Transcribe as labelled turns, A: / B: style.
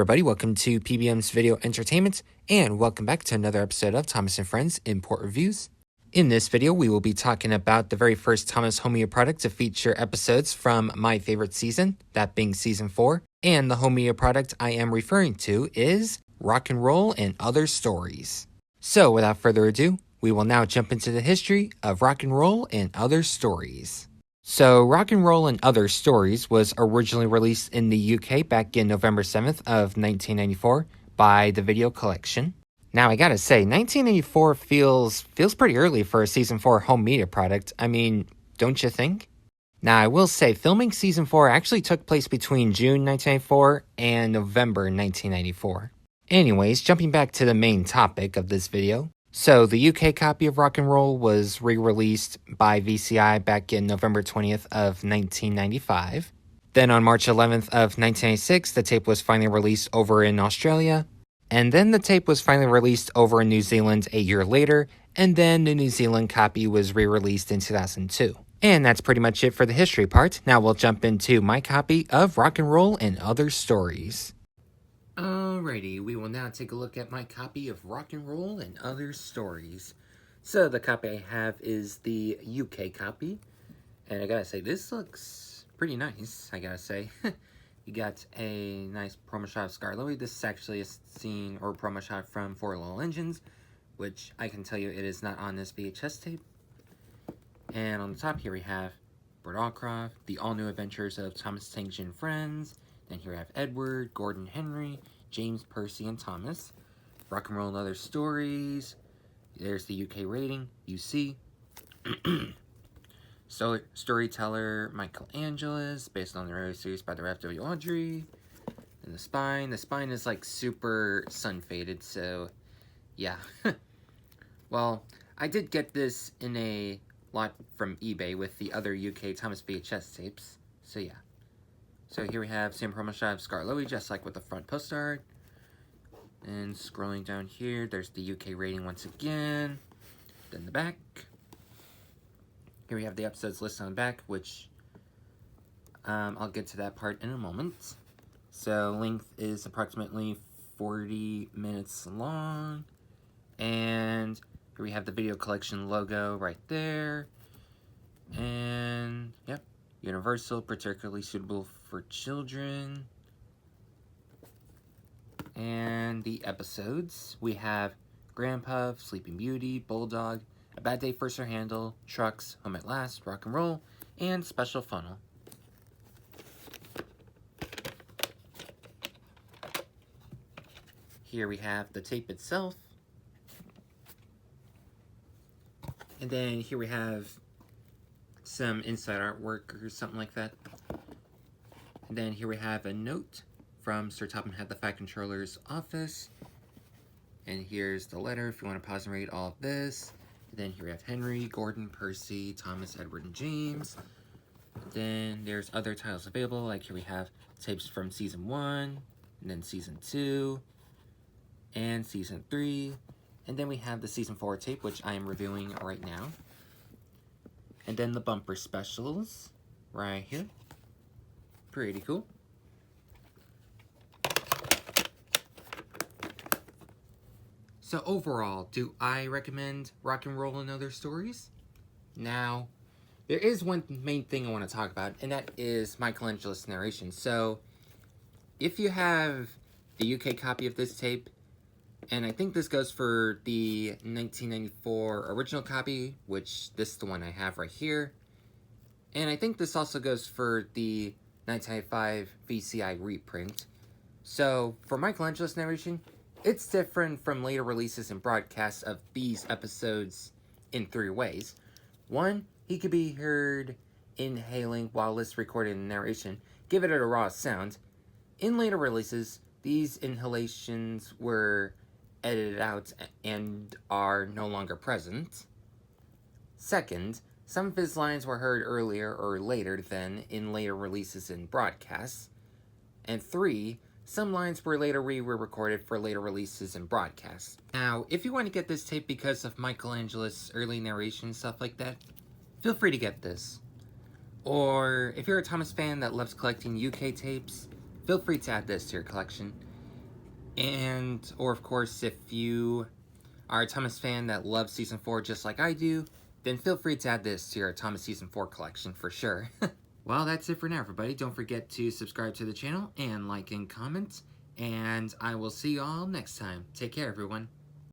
A: everybody, welcome to PBM's Video Entertainment, and welcome back to another episode of Thomas & Friends Import Reviews. In this video, we will be talking about the very first Thomas Homeo product to feature episodes from my favorite season, that being Season 4, and the Homeo product I am referring to is Rock and Roll and Other Stories. So, without further ado, we will now jump into the history of Rock and Roll and Other Stories. So, Rock and Roll and Other Stories was originally released in the UK back in November 7th of 1994 by the Video Collection. Now, I gotta say, 1994 feels pretty early for a Season 4 home media product. I mean, don't you think? Now, I will say, filming Season 4 actually took place between June 1994 and November 1994. Anyways, jumping back to the main topic of this video. So, the UK copy of Rock and Roll was re-released by VCI back in November 20th of 1995. Then on March 11th of 1996, the tape was finally released over in Australia. And then the tape was finally released over in New Zealand a year later, and then the New Zealand copy was re-released in 2002. And that's pretty much it for the history part. Now we'll jump into my copy of Rock and Roll and Other Stories. Alrighty, we will now take a look at my copy of Rock and Roll and Other Stories. So the copy I have is the UK copy, and I gotta say, this looks pretty nice, I gotta say. You got a nice promo shot of Scarlet. This is actually a scene or promo shot from Four Little Engines, which I can tell you it is not on this VHS tape. And on the top here we have Bert Allcroft, the all-new adventures of Thomas Tank Engine and Friends. Then here we have Edward, Gordon, Henry, James, Percy, and Thomas. Rock and Roll and Other Stories. There's the UK rating, UC. So, storyteller Michael Angeles, based on the radio series by the F.W. Audrey. And the spine is like super sun-faded, so yeah. Well, I did get this in a lot from eBay with the other UK Thomas VHS tapes, so yeah. So here we have same promo shot of Scarlet, just like with the front poster art. And scrolling down here, there's the UK rating once again. Then the back. Here we have the episodes listed on the back, which I'll get to that part in a moment. So length is approximately 40 minutes long. And here we have the Video Collection logo right there. And yep, Universal, particularly suitable for children. And the episodes, we have Grandpa, Sleeping Beauty, Bulldog, A Bad Day for Sir Handel, Trucks, Home at Last, Rock and Roll, and Special Funnel. Here we have the tape itself. And then here we have some inside artwork or something like that. And then here we have a note from Sir Topham Hatt the Fat Controller's office. And here's the letter if you want to pause and read all of this. And then here we have Henry, Gordon, Percy, Thomas, Edward, and James. And then there's other titles available, like here we have tapes from Season 1, and then Season 2, and Season 3. And then we have the Season 4 tape, which I am reviewing right now. And then the bumper specials right here. Pretty cool. So overall, do I recommend Rock and Roll and Other Stories? Now, there is one main thing I want to talk about, and that is Michael Angeles' narration. So, if you have the UK copy of this tape, and I think this goes for the 1994 original copy, which this is the one I have right here. And I think this also goes for the 1995 VCI reprint. So, for Michael Angeles' narration, it's different from later releases and broadcasts of these episodes in 3 ways. 1, he could be heard inhaling while it's recorded in narration, give it a raw sound. In later releases, these inhalations were edited out and are no longer present. 2nd, some of his lines were heard earlier or later than in later releases and broadcasts. And 3, some lines were later re-recorded for later releases and broadcasts. Now, if you want to get this tape because of Michael Angeles' early narration and stuff like that, feel free to get this. Or, if you're a Thomas fan that loves collecting UK tapes, feel free to add this to your collection. And, or of course, if you are a Thomas fan that loves Season 4 just like I do, then feel free to add this to your Thomas Season 4 collection for sure. Well, that's it for now, everybody. Don't forget to subscribe to the channel and like and comment. And I will see you all next time. Take care, everyone.